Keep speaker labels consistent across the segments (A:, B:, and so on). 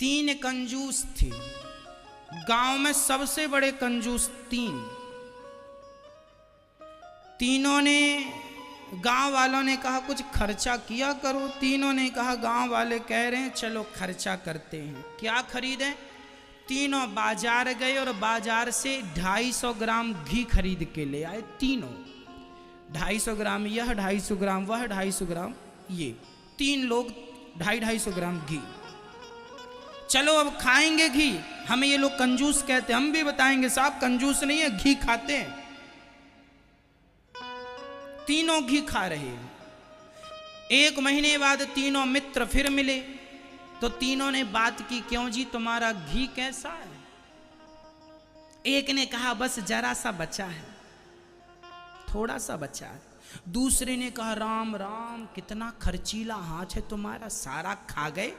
A: तीन कंजूस थे गांव में, सबसे बड़े कंजूस तीनों ने, गांव वालों ने कहा कुछ खर्चा किया करो। तीनों ने कहा गांव वाले कह रहे हैं चलो खर्चा करते हैं। क्या खरीदें? तीनों बाजार गए और बाजार से 250 ग्राम घी खरीद के ले आए। तीनों 250 ग्राम यह, 250 ग्राम वह, 250 ग्राम ये, तीन लोग 250 ग्राम घी। चलो अब खाएंगे घी। हमें ये लोग कंजूस कहते हैं, हम भी बताएंगे साहब कंजूस नहीं है, घी खाते हैं। तीनों घी खा रहे हैं। 1 महीने बाद तीनों मित्र फिर मिले तो तीनों ने बात की, क्यों जी तुम्हारा घी कैसा है? एक ने कहा बस जरा सा बचा है, थोड़ा सा बचा है। दूसरे ने कहा राम राम कितना खर्चीला हाथ है तुम्हारा, सारा खा गए,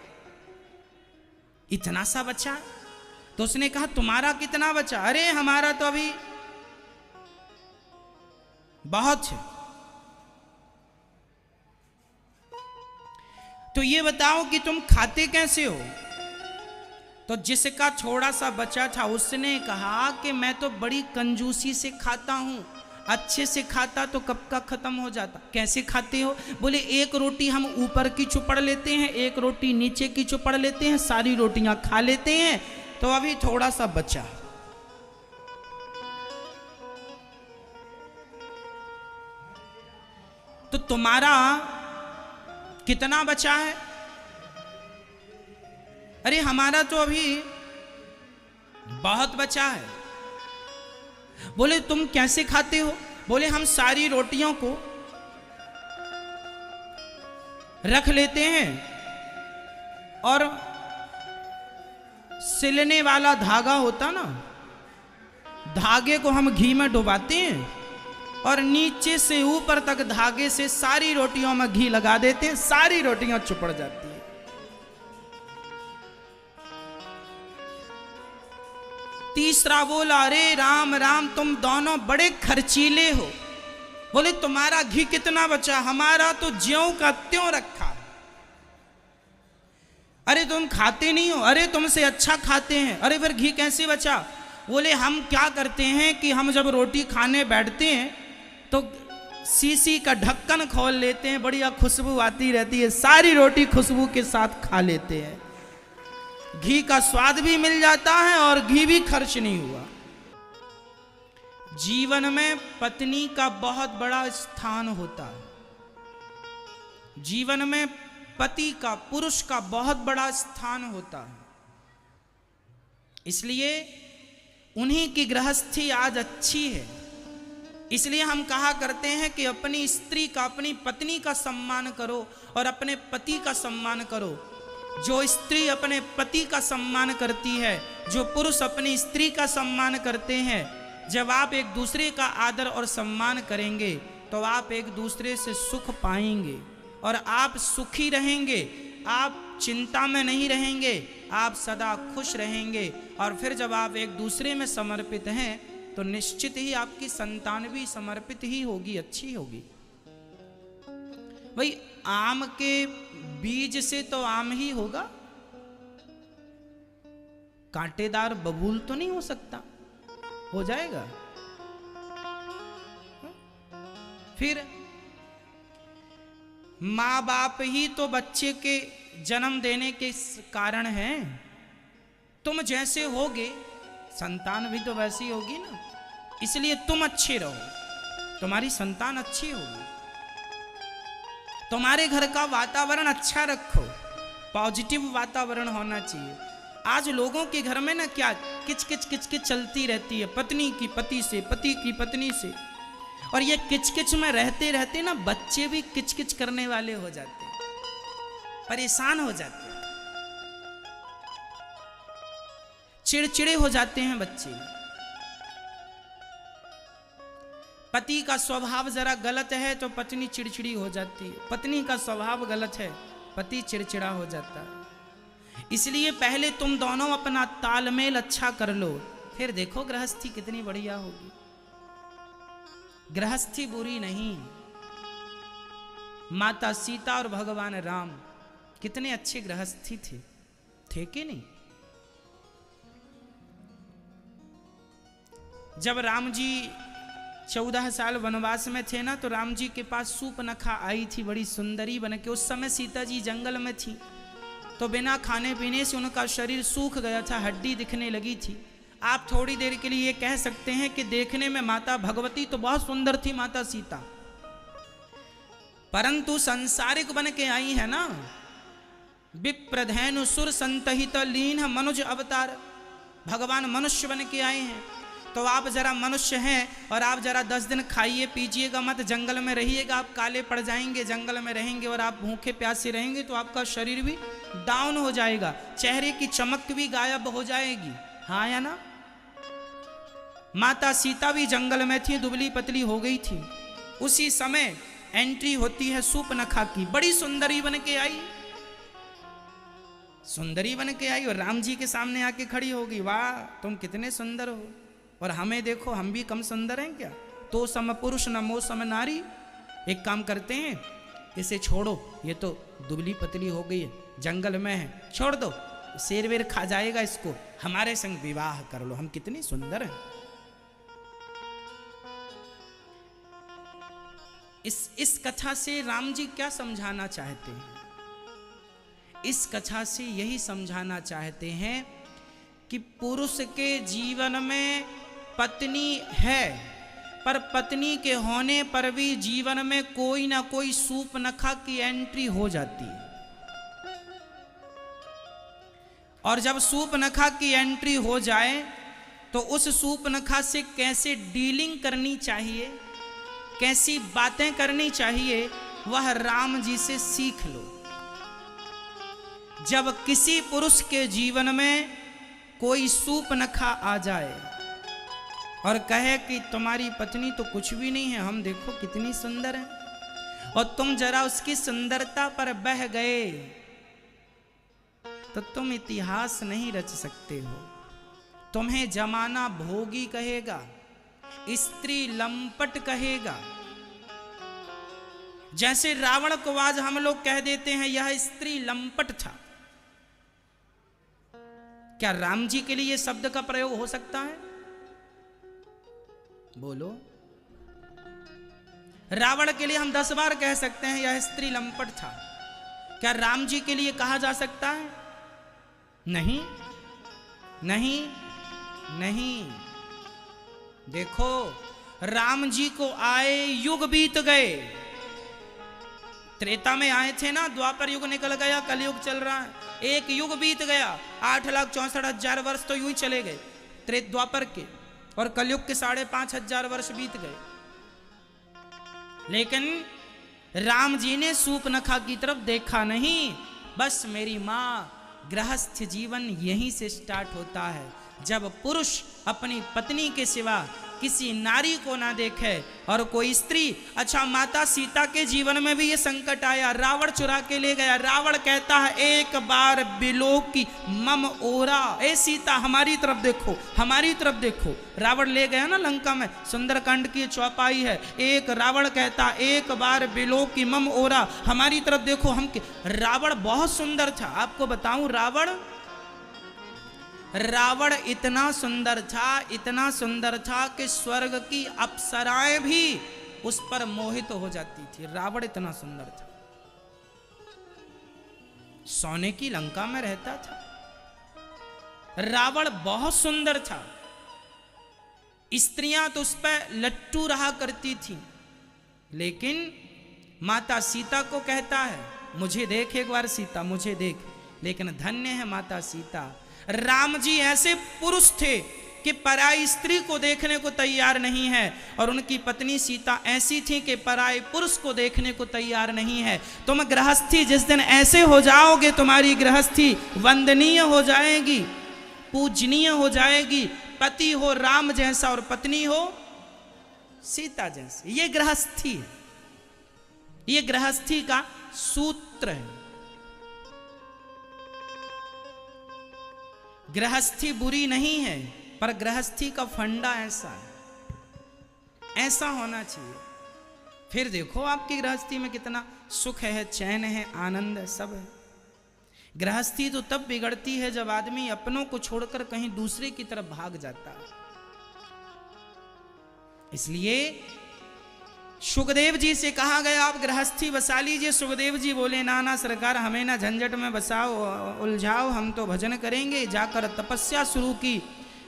A: इतना सा बचा। तो उसने कहा तुम्हारा कितना बचा? अरे हमारा तो अभी बहुत है। तो ये बताओ कि तुम खाते कैसे हो? तो जिसका थोड़ा सा बचा था उसने कहा कि मैं तो बड़ी कंजूसी से खाता हूं, अच्छे से खाता तो कब का खत्म हो जाता। कैसे खाते हो? बोले 1 रोटी हम ऊपर की चुपड़ लेते हैं, 1 रोटी नीचे की चुपड़ लेते हैं, सारी रोटियां खा लेते हैं, तो अभी थोड़ा सा बचा। तो तुम्हारा कितना बचा है? अरे हमारा तो अभी बहुत बचा है। बोले तुम कैसे खाते हो? बोले हम सारी रोटियों को रख लेते हैं और सिलने वाला धागा होता ना, धागे को हम घी में डुबाते हैं और नीचे से ऊपर तक धागे से सारी रोटियों में घी लगा देते हैं, सारी रोटियां चुपड़ जाती है। तीसरा बोला अरे राम राम तुम दोनों बड़े खर्चीले हो। बोले तुम्हारा घी कितना बचा? हमारा तो ज्यों का त्यों रखा है। अरे तुम खाते नहीं हो? अरे तुमसे अच्छा खाते हैं। अरे फिर घी कैसे बचा? बोले हम क्या करते हैं कि हम जब रोटी खाने बैठते हैं तो सीसी का ढक्कन खोल लेते हैं, बढ़िया खुशबू आती रहती है, सारी रोटी खुशबू के साथ खा लेते हैं, घी का स्वाद भी मिल जाता है और घी भी खर्च नहीं हुआ। जीवन में पत्नी का बहुत बड़ा स्थान होता है। जीवन में पति का, पुरुष का बहुत बड़ा स्थान होता है। इसलिए उन्हीं की गृहस्थी आज अच्छी है। इसलिए हम कहा करते हैं कि अपनी स्त्री का, अपनी पत्नी का सम्मान करो और अपने पति का सम्मान करो। जो स्त्री अपने पति का सम्मान करती है, जो पुरुष अपनी स्त्री का सम्मान करते हैं, जब आप एक दूसरे का आदर और सम्मान करेंगे तो आप एक दूसरे से सुख पाएंगे और आप सुखी रहेंगे, आप चिंता में नहीं रहेंगे, आप सदा खुश रहेंगे। और फिर जब आप एक दूसरे में समर्पित हैं तो निश्चित ही आपकी संतान भी समर्पित ही होगी, अच्छी होगी। भाई आम के बीज से तो आम ही होगा, कांटेदार बबूल तो नहीं हो सकता, हो जाएगा। फिर माँ बाप ही तो बच्चे के जन्म देने के कारण हैं। तुम जैसे होगे संतान भी तो वैसी होगी ना। इसलिए तुम अच्छे रहो, तुम्हारी संतान अच्छी होगी। तुम्हारे घर का वातावरण अच्छा रखो, पॉजिटिव वातावरण होना चाहिए। आज लोगों के घर में ना क्या किच किच किच किच चलती रहती है, पत्नी की पति से, पति की पत्नी से। और ये किच किच में रहते रहते ना बच्चे भी किच किच करने वाले हो जाते हैं, परेशान हो जाते हैं, चिड़चिड़े हो जाते हैं बच्चे। पति का स्वभाव जरा गलत है तो पत्नी चिड़चिड़ी हो जाती है, पत्नी का स्वभाव गलत है पति चिड़चिड़ा हो जाता है। इसलिए पहले तुम दोनों अपना तालमेल अच्छा कर लो, फिर देखो गृहस्थी कितनी बढ़िया होगी। गृहस्थी बुरी नहीं। माता सीता और भगवान राम कितने अच्छे गृहस्थी थे। थे कि नहीं? जब राम जी 14 साल वनवास में थे ना, तो राम जी के पास सूर्पनखा आई थी, बड़ी सुंदरी बन के। उस समय सीता जी जंगल में थी, तो बिना खाने पीने से उनका शरीर सूख गया था, हड्डी दिखने लगी थी। आप थोड़ी देर के लिए ये कह सकते हैं कि देखने में माता भगवती तो बहुत सुंदर थी माता सीता, परंतु संसारिक बन के आई है ना। विप्रधेनु सुर संतहित लीन मनुज अवतार, भगवान मनुष्य बन के आए हैं। तो आप जरा मनुष्य हैं और आप जरा 10 दिन खाइए पीजिएगा मत, जंगल में रहिएगा, आप काले पड़ जाएंगे। जंगल में रहेंगे और आप भूखे प्यासे रहेंगे तो आपका शरीर भी डाउन हो जाएगा, चेहरे की चमक भी गायब हो जाएगी। हाँ या ना? माता सीता भी जंगल में थी, दुबली पतली हो गई थी। उसी समय एंट्री होती है सूर्पनखा की, बड़ी सुंदरी बन के आई, सुंदरी बन के आई और राम जी के सामने आके खड़ी होगी। वाह, तुम कितने सुंदर हो, और हमें देखो, हम भी कम सुंदर हैं क्या? तो सम पुरुष न मो सम नारी। एक काम करते हैं, इसे छोड़ो, ये तो दुबली पतली हो गई है, जंगल में है, छोड़ दो, शेर वेर खा जाएगा इसको, हमारे संग विवाह कर लो, हम कितनी सुंदर हैं। इस कथा से राम जी क्या समझाना चाहते हैं? इस कथा से यही समझाना चाहते हैं कि पुरुष के जीवन में पत्नी है, पर पत्नी के होने पर भी जीवन में कोई ना कोई सूर्पनखा की एंट्री हो जाती है। और जब सूर्पनखा की एंट्री हो जाए तो उस सूर्पनखा से कैसे डीलिंग करनी चाहिए, कैसी बातें करनी चाहिए, वह राम जी से सीख लो। जब किसी पुरुष के जीवन में कोई सूर्पनखा आ जाए और कहे कि तुम्हारी पत्नी तो कुछ भी नहीं है, हम देखो कितनी सुंदर है, और तुम जरा उसकी सुंदरता पर बह गए, तो तुम इतिहास नहीं रच सकते हो। तुम्हें जमाना भोगी कहेगा, स्त्री लंपट कहेगा। जैसे रावण को आज हम लोग कह देते हैं यह स्त्री लंपट था, क्या राम जी के लिए शब्द का प्रयोग हो सकता है? बोलो। रावण के लिए हम 10 बार कह सकते हैं यह स्त्री लंपट था, क्या राम जी के लिए कहा जा सकता है? नहीं नहीं नहीं। देखो, राम जी को आए युग बीत गए, त्रेता में आए थे ना, द्वापर युग निकल गया, कलयुग चल रहा है, एक युग बीत गया, 8,64,000 वर्ष तो यूं ही चले गए द्वापर के, और कलयुग के 5,500 वर्ष बीत गए। लेकिन राम जी ने सूर्पनखा की तरफ देखा नहीं। बस मेरी माँ, गृहस्थ जीवन यहीं से स्टार्ट होता है, जब पुरुष अपनी पत्नी के सिवा किसी नारी को ना देखे और कोई स्त्री। अच्छा, माता सीता के जीवन में भी ये संकट आया, रावण चुरा के ले गया। रावण कहता है एक बार बिलोकी मम ओरा, ए सीता हमारी तरफ देखो, हमारी तरफ देखो। रावण ले गया ना लंका में, सुंदरकांड की चौपाई है। एक रावण कहता एक बार बिलोकी मम ओरा, हमारी तरफ देखो। हम रावण बहुत सुंदर था, आपको बताऊं, रावण इतना सुंदर था, इतना सुंदर था कि स्वर्ग की अप्सराएं भी उस पर मोहित हो जाती थी। रावण इतना सुंदर था, सोने की लंका में रहता था। रावण बहुत सुंदर था, स्त्रियां तो उस पर लट्टू रहा करती थी। लेकिन माता सीता को कहता है मुझे देख एक बार सीता, मुझे देख। लेकिन धन्य है माता सीता, राम जी ऐसे पुरुष थे कि पराई स्त्री को देखने को तैयार नहीं है, और उनकी पत्नी सीता ऐसी थी कि पराई पुरुष को देखने को तैयार नहीं है। तुम गृहस्थी जिस दिन ऐसे हो जाओगे, तुम्हारी गृहस्थी वंदनीय हो जाएगी, पूजनीय हो जाएगी। पति हो राम जैसा और पत्नी हो सीता जैसी। ये गृहस्थी है, ये गृहस्थी का सूत्र है। गृहस्थी बुरी नहीं है, पर गृहस्थी का फंडा ऐसा है, ऐसा होना चाहिए। फिर देखो आपकी गृहस्थी में कितना सुख है, चैन है, आनंद है, सब है। गृहस्थी तो तब बिगड़ती है जब आदमी अपनों को छोड़कर कहीं दूसरे की तरफ भाग जाता है। इसलिए सुखदेव जी से कहा गया आप गृहस्थी बसा लीजिए। सुखदेव जी बोले ना ना सरकार, हमें ना झंझट में बसाओ, उलझाओ, हम तो भजन करेंगे। जाकर तपस्या शुरू की।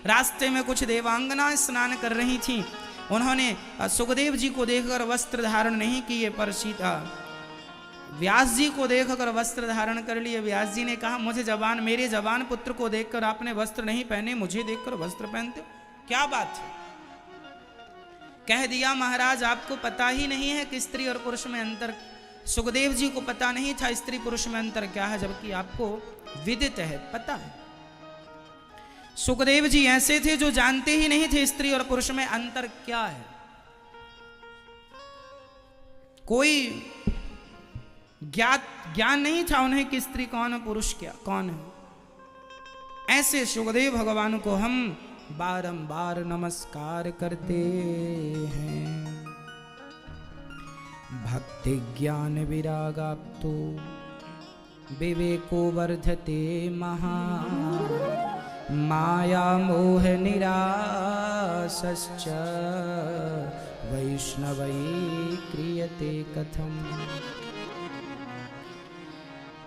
A: रास्ते में कुछ देवांगनाएं स्नान कर रही थीं। उन्होंने सुखदेव जी को देखकर वस्त्र धारण नहीं किए, पर सीता व्यास जी को देखकर वस्त्र धारण कर लिए। व्यास जी ने कहा मेरे जवान पुत्र को देखकर आपने वस्त्र नहीं पहने, मुझे देखकर वस्त्र पहनते हो, क्या बात है? कह दिया महाराज आपको पता ही नहीं है कि स्त्री और पुरुष में अंतर। सुखदेव जी को पता नहीं था स्त्री पुरुष में अंतर क्या है, जबकि आपको विदित है, पता है। सुखदेव जी ऐसे थे जो जानते ही नहीं थे स्त्री और पुरुष में अंतर क्या है। कोई ज्ञान नहीं था उन्हें कि स्त्री कौन है, पुरुष क्या कौन है। ऐसे सुखदेव भगवान को हम बारंबार नमस्कार करते हैं। भक्ति ज्ञान विरागाप्तो विवेको वर्धते महा माया मोह निरासश्च वैष्णवै क्रियते कथम।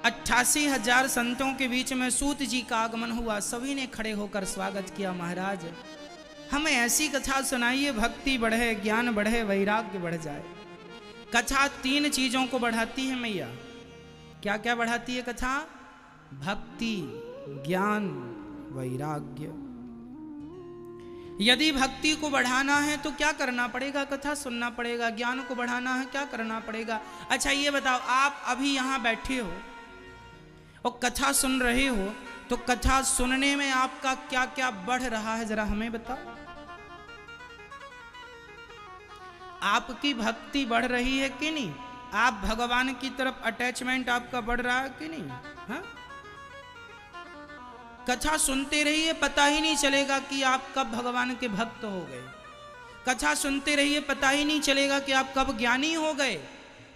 A: 88,000 संतों के बीच में सूत जी का आगमन हुआ। सभी ने खड़े होकर स्वागत किया। महाराज हमें ऐसी कथा सुनाइए, भक्ति बढ़े, ज्ञान बढ़े, वैराग्य बढ़ जाए। कथा 3 चीजों को बढ़ाती है मैया। क्या क्या बढ़ाती है कथा? भक्ति, ज्ञान, वैराग्य। यदि भक्ति को बढ़ाना है तो क्या करना पड़ेगा? कथा सुनना पड़ेगा। ज्ञान को बढ़ाना है क्या करना पड़ेगा? अच्छा ये बताओ, आप अभी यहां बैठे हो और कथा सुन रहे हो, तो कथा सुनने में आपका क्या क्या बढ़ रहा है, जरा हमें बताओ। आपकी भक्ति बढ़ रही है कि नहीं? आप भगवान की तरफ अटैचमेंट आपका बढ़ रहा है कि नहीं? हाँ? कथा सुनते रहिए, पता ही नहीं चलेगा कि आप कब भगवान के भक्त हो गए। कथा सुनते रहिए, पता ही नहीं चलेगा कि आप कब ज्ञानी हो गए।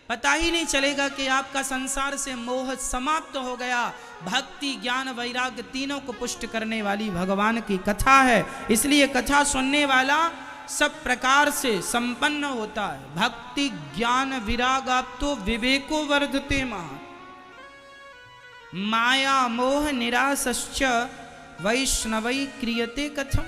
A: पता ही नहीं चलेगा कि आपका संसार से मोह समाप्त हो गया। भक्ति, ज्ञान, वैराग्य तीनों को पुष्ट करने वाली भगवान की कथा है। इसलिए कथा सुनने वाला सब प्रकार से संपन्न होता है। भक्ति, ज्ञान, विरागाप्तो विवेको वर्धते महा माया मोह निरासश्च वैष्णवै क्रियते कथम।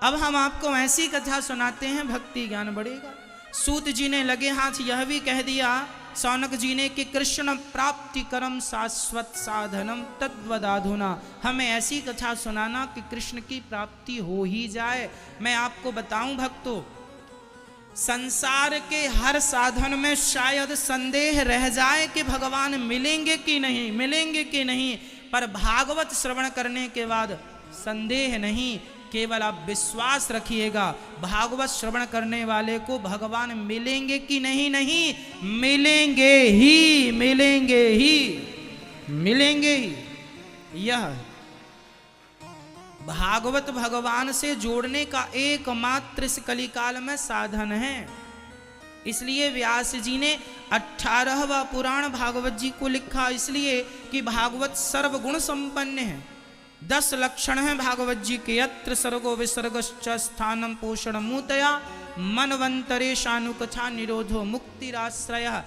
A: अब हम आपको ऐसी कथा सुनाते हैं, भक्ति ज्ञान बढ़ेगा। सूत जी ने लगे हाथ यह भी कह दिया सौनक जी ने कि कृष्ण प्राप्ति करम शाश्वत साधनम तद्वदाधुना। हमें ऐसी कथा सुनाना कि कृष्ण की प्राप्ति हो ही जाए। मैं आपको बताऊं भक्तों, संसार के हर साधन में शायद संदेह रह जाए कि भगवान मिलेंगे कि नहीं, मिलेंगे कि नहीं, पर भागवत श्रवण करने के बाद संदेह नहीं, केवल आप विश्वास रखिएगा। भागवत श्रवण करने वाले को भगवान मिलेंगे कि नहीं? नहीं, मिलेंगे ही, मिलेंगे ही, मिलेंगे ही। यह भागवत भगवान से जोड़ने का एकमात्र इस कलिकाल में साधन है। इसलिए व्यास जी ने 18वां पुराण भागवत जी को लिखा, इसलिए कि भागवत सर्वगुण संपन्न है। 10 लक्षण हैं भागवत जी के। यत्र सर्गो विसर्गश्च स्थानम पोषण मूतया मनवंतरेशानुकथा निरोधो मुक्तिराश्रय।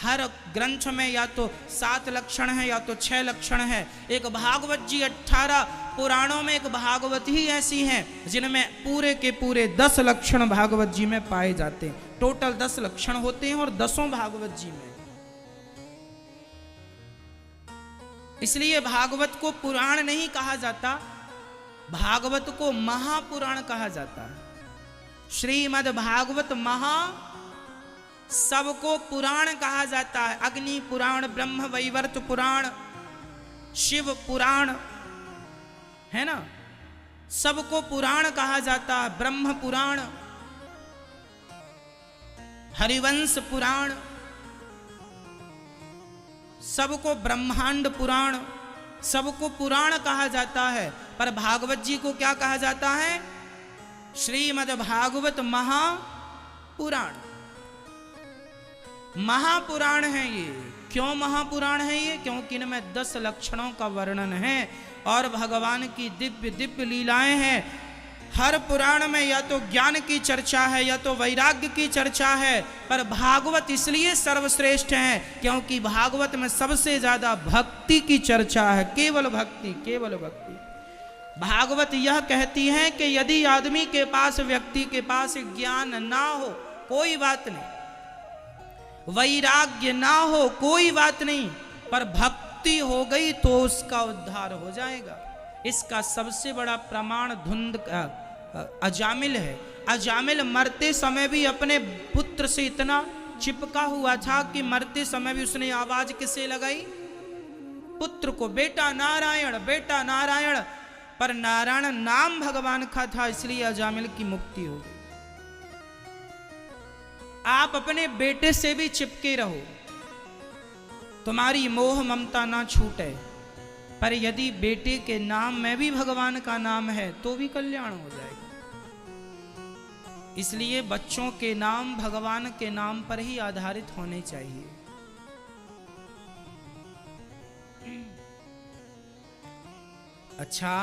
A: हर ग्रंथ में या तो 7 लक्षण है या तो 6 लक्षण है। एक भागवत जी 18 पुराणों में एक भागवत ही ऐसी हैं जिनमें पूरे के पूरे 10 लक्षण भागवत जी में पाए जाते हैं। टोटल 10 लक्षण होते हैं और 10 भागवत जी में। इसलिए भागवत को पुराण नहीं कहा जाता, भागवत को महापुराण कहा जाता है। श्रीमद् भागवत महा, सबको पुराण कहा जाता है। अग्नि पुराण, ब्रह्म वैवर्त पुराण, शिव पुराण, है ना, सबको पुराण कहा जाता है। ब्रह्म पुराण, हरिवंश पुराण, सबको ब्रह्मांड पुराण, सबको पुराण कहा जाता है। पर भागवत जी को क्या कहा जाता है? श्रीमद् भागवत महापुराण। महापुराण है ये, क्यों महापुराण है ये? क्योंकि इनमें 10 लक्षणों का वर्णन है और भगवान की दिव्य दिव्य लीलाएं हैं। हर पुराण में या तो ज्ञान की चर्चा है या तो वैराग्य की चर्चा है, पर भागवत इसलिए सर्वश्रेष्ठ है क्योंकि भागवत में सबसे ज्यादा भक्ति की चर्चा है। केवल भक्ति, केवल भक्ति। भागवत यह कहती है कि यदि आदमी के पास, व्यक्ति के पास ज्ञान ना हो कोई बात नहीं, वैराग्य ना हो कोई बात नहीं, पर भक्ति हो गई तो उसका उद्धार हो जाएगा। इसका सबसे बड़ा प्रमाण धुंध अजामिल है। अजामिल मरते समय भी अपने पुत्र से इतना चिपका हुआ था कि मरते समय भी उसने आवाज किसे लगाई? पुत्र को, बेटा नारायण, बेटा नारायण। पर नारायण नाम भगवान का था, इसलिए अजामिल की मुक्ति हो गई। आप अपने बेटे से भी चिपके रहो, तुम्हारी मोह ममता ना छूटे, पर यदि बेटे के नाम में भी भगवान का नाम है तो भी कल्याण हो जाएगा। इसलिए बच्चों के नाम भगवान के नाम पर ही आधारित होने चाहिए। अच्छा,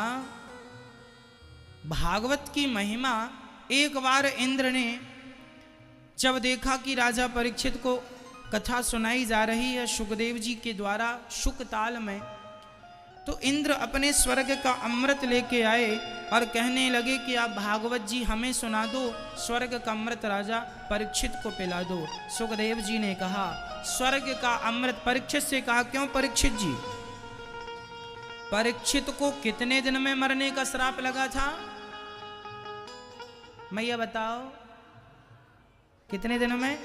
A: भागवत की महिमा, एक बार इंद्र ने जब देखा कि राजा परीक्षित को कथा सुनाई जा रही है सुखदेव जी के द्वारा शुकताल में, तो इंद्र अपने स्वर्ग का अमृत लेके आए और कहने लगे कि आप भागवत जी हमें सुना दो, स्वर्ग का अमृत राजा परीक्षित को पिला दो। सुखदेव जी ने कहा स्वर्ग का अमृत, परीक्षित से कहा क्यों परीक्षित जी? परीक्षित को कितने दिन में मरने का श्राप लगा था? मैया बताओ, कितने दिन में?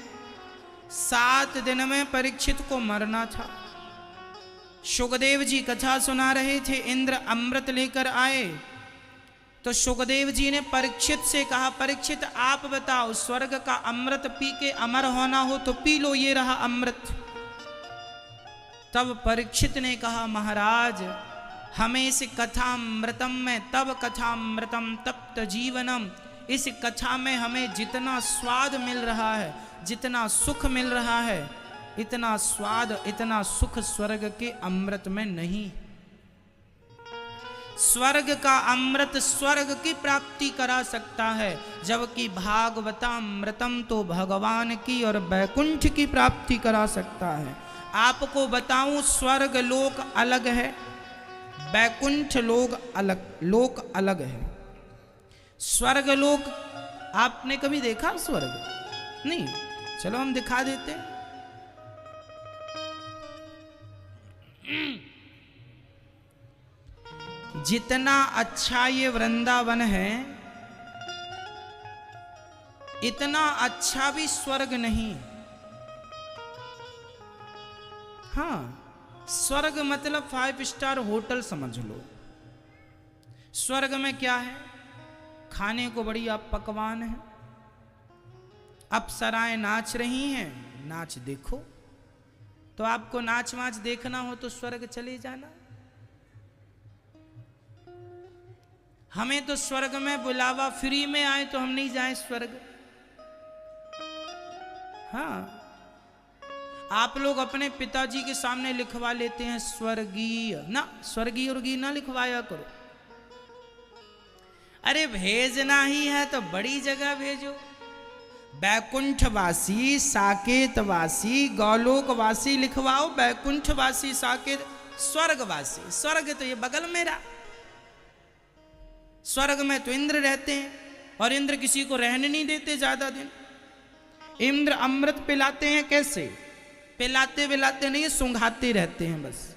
A: 7 दिन में परीक्षित को मरना था। सुखदेव जी कथा सुना रहे थे, इंद्र अमृत लेकर आए, तो सुखदेव जी ने परीक्षित से कहा परीक्षित आप बताओ, स्वर्ग का अमृत पी के अमर होना हो तो पी लो, ये रहा अमृत। तब परीक्षित ने कहा महाराज, हमें इस कथामृतम में, तब कथामृतम तप्त जीवनम, इस कथा में हमें जितना स्वाद मिल रहा है, जितना सुख मिल रहा है, इतना स्वाद, इतना सुख स्वर्ग के अमृत में नहीं। स्वर्ग का अमृत स्वर्ग की प्राप्ति करा सकता है, जबकि भागवतामृतम तो भगवान की और वैकुंठ की प्राप्ति करा सकता है। आपको बताऊं, स्वर्ग लोक अलग है, वैकुंठ लोक अलग है। स्वर्ग लोक आपने कभी देखा? स्वर्ग नहीं, चलो हम दिखा देते हैं। जितना अच्छा ये वृंदावन है, इतना अच्छा भी स्वर्ग नहीं। हाँ, स्वर्ग मतलब 5 स्टार होटल समझ लो। स्वर्ग में क्या है? खाने को बढ़िया पकवान है, अप्सराएं नाच रही हैं, नाच देखो। तो आपको नाच वाच देखना हो तो स्वर्ग चले जाना। हमें तो स्वर्ग में बुलावा फ्री में आए तो हम नहीं जाएं स्वर्ग। हाँ, आप लोग अपने पिताजी के सामने लिखवा लेते हैं स्वर्गीय, ना स्वर्गीय उर्गीय ना लिखवाया करो। अरे भेजना ही है तो बड़ी जगह भेजो। बैकुंठवासी, साकेतवासी, गौलोकवासी लिखवाओ, बैकुंठवासी, साकेत, स्वर्गवासी। स्वर्ग तो ये बगल में रहा। स्वर्ग में तो इंद्र रहते हैं और इंद्र किसी को रहने नहीं देते ज्यादा दिन। इंद्र अमृत पिलाते हैं, कैसे पिलाते पिलाते नहीं, सुंघाते रहते हैं बस।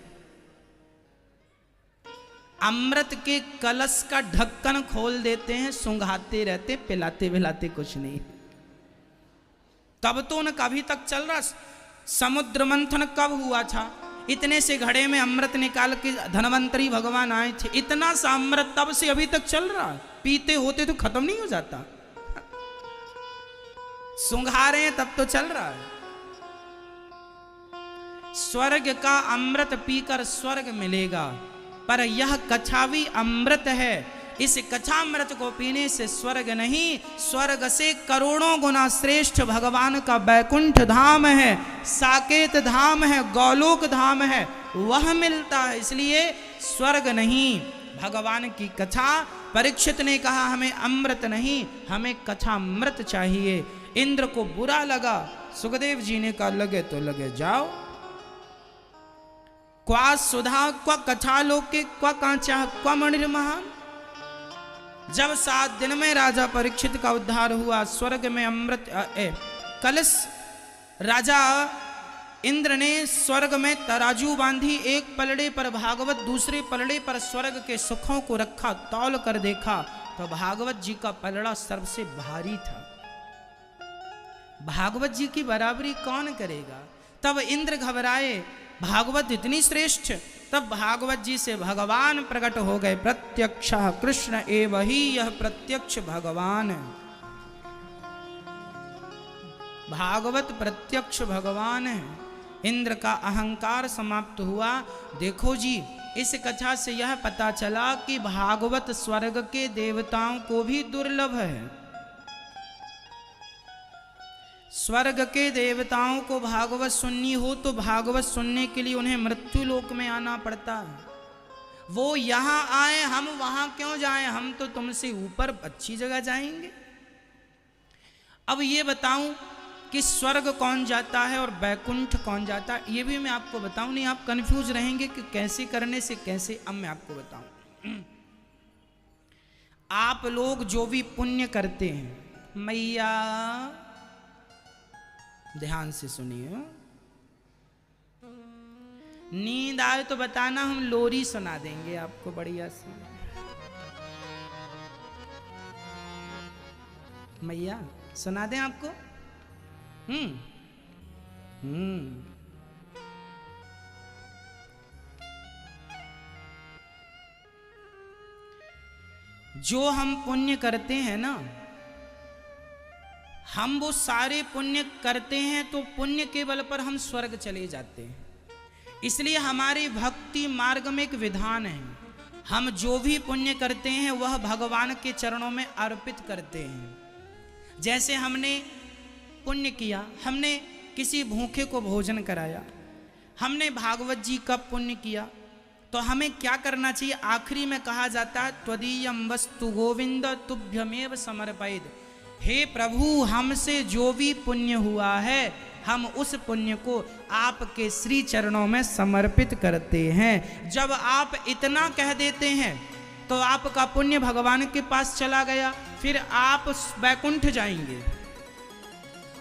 A: अमृत के कलश का ढक्कन खोल देते हैं, सुंघाते रहते, पिलाते पिलाते कुछ नहीं। तब तो न कभी तक चल रहा। समुद्र मंथन कब हुआ था? इतने से घड़े में अमृत निकाल के धनवंतरी भगवान आए थे, इतना सा अमृत तब से अभी तक चल रहा। पीते होते तो खत्म नहीं हो जाता। सुंघा रहे हैं तब तो चल रहा है। स्वर्ग का अमृत पीकर स्वर्ग मिलेगा, पर यह कछावी अमृत है। इस कथामृत को पीने से स्वर्ग नहीं, स्वर्ग से करोड़ों गुना श्रेष्ठ भगवान का बैकुंठ धाम है, साकेत धाम है, गौलोक धाम है, वह मिलता है। इसलिए स्वर्ग नहीं, भगवान की कथा। परीक्षित ने कहा हमें अमृत नहीं, हमें कथामृत चाहिए। इंद्र को बुरा लगा, सुखदेव जी ने कहा लगे तो लगे जाओ, क्वा सुधा क्वा कथा लोके क्वा कांचा क्वा मणिर्महान। जब 7 दिन में राजा परीक्षित का उद्धार हुआ, स्वर्ग में अमृत कलश, राजा इंद्र ने स्वर्ग में तराजू बांधी, एक पलड़े पर भागवत, दूसरे पलड़े पर स्वर्ग के सुखों को रखा, तौल कर देखा तो भागवत जी का पलड़ा सबसे भारी था। भागवत जी की बराबरी कौन करेगा? तब इंद्र घबराए, भागवत इतनी श्रेष्ठ। तब भागवत जी से भगवान प्रकट हो गए, प्रत्यक्ष कृष्ण एव ही यह प्रत्यक्ष भगवान है। भागवत प्रत्यक्ष भगवान है। इंद्र का अहंकार समाप्त हुआ। देखो जी, इस कथा से यह पता चला कि भागवत स्वर्ग के देवताओं को भी दुर्लभ है। स्वर्ग के देवताओं को भागवत सुननी हो तो भागवत सुनने के लिए उन्हें मृत्यु लोक में आना पड़ता है। वो यहां आए, हम वहां क्यों जाएं? हम तो तुमसे ऊपर अच्छी जगह जाएंगे। अब ये बताऊं कि स्वर्ग कौन जाता है और बैकुंठ कौन जाता है, ये भी मैं आपको बताऊं, नहीं आप कंफ्यूज रहेंगे कि कैसे करने से कैसे। अब मैं आपको बताऊं, आप लोग जो भी पुण्य करते हैं, मैया ध्यान से सुनिए, नींद आए तो बताना, हम लोरी सुना देंगे आपको बढ़िया सी। मैया सुना दें आपको? जो हम पुण्य करते हैं ना, हम वो सारे पुण्य करते हैं तो पुण्य के बल पर हम स्वर्ग चले जाते हैं। इसलिए हमारे भक्ति मार्ग में एक विधान है, हम जो भी पुण्य करते हैं वह भगवान के चरणों में अर्पित करते हैं। जैसे हमने पुण्य किया, हमने किसी भूखे को भोजन कराया, हमने भागवत जी का पुण्य किया, तो हमें क्या करना चाहिए? आखिरी में कहा जाता है त्वदीयम वस्तु गोविंद तुभ्यमेव समर्पयेत्। हे प्रभु, हमसे जो भी पुण्य हुआ है हम उस पुण्य को आपके श्री चरणों में समर्पित करते हैं। जब आप इतना कह देते हैं तो आपका पुण्य भगवान के पास चला गया, फिर आप वैकुंठ जाएंगे।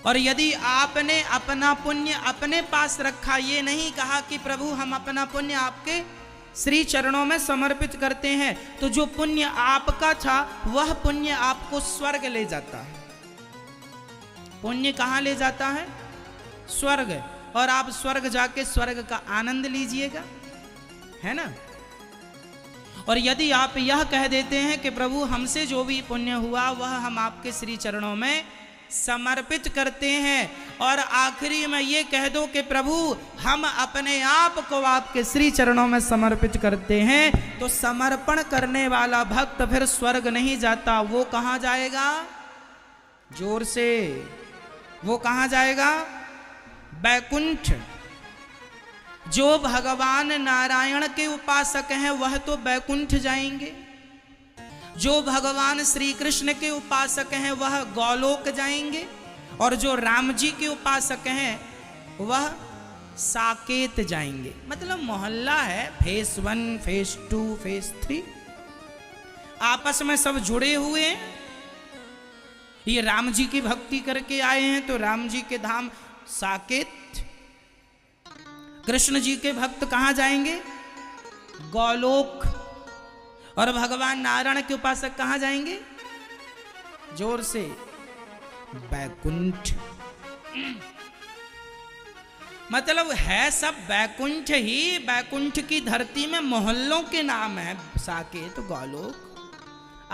A: और यदि आपने अपना पुण्य अपने पास रखा, ये नहीं कहा कि प्रभु हम अपना पुण्य आपके श्री चरणों में समर्पित करते हैं, तो जो पुण्य आपका था वह पुण्य आपको स्वर्ग ले जाता है। पुण्य कहाँ ले जाता है? स्वर्ग। और आप स्वर्ग जाके स्वर्ग का आनंद लीजिएगा, है ना। और यदि आप यह कह देते हैं कि प्रभु हमसे जो भी पुण्य हुआ वह हम आपके श्री चरणों में समर्पित करते हैं, और आखिरी में ये कह दो कि प्रभु हम अपने आप को आपके श्री चरणों में समर्पित करते हैं, तो समर्पण करने वाला भक्त फिर स्वर्ग नहीं जाता। वो कहाँ जाएगा? जोर से, वो कहाँ जाएगा? बैकुंठ। जो भगवान नारायण के उपासक हैं वह तो बैकुंठ जाएंगे, जो भगवान श्री कृष्ण के उपासक हैं वह गौलोक जाएंगे, और जो राम जी के उपासक हैं वह साकेत जाएंगे। मतलब मोहल्ला है, फेस 1, फेस 2, फेस 3, आपस में सब जुड़े हुए हैं। ये राम जी की भक्ति करके आए हैं तो राम जी के धाम साकेत, कृष्ण जी के भक्त कहाँ जाएंगे? गौलोक। और भगवान नारायण के उपासक कहाँ जाएंगे? जोर से, बैकुंठ। मतलब है सब बैकुंठ ही। बैकुंठ की धरती में मोहल्लों के नाम है, साकेत, गौलोक।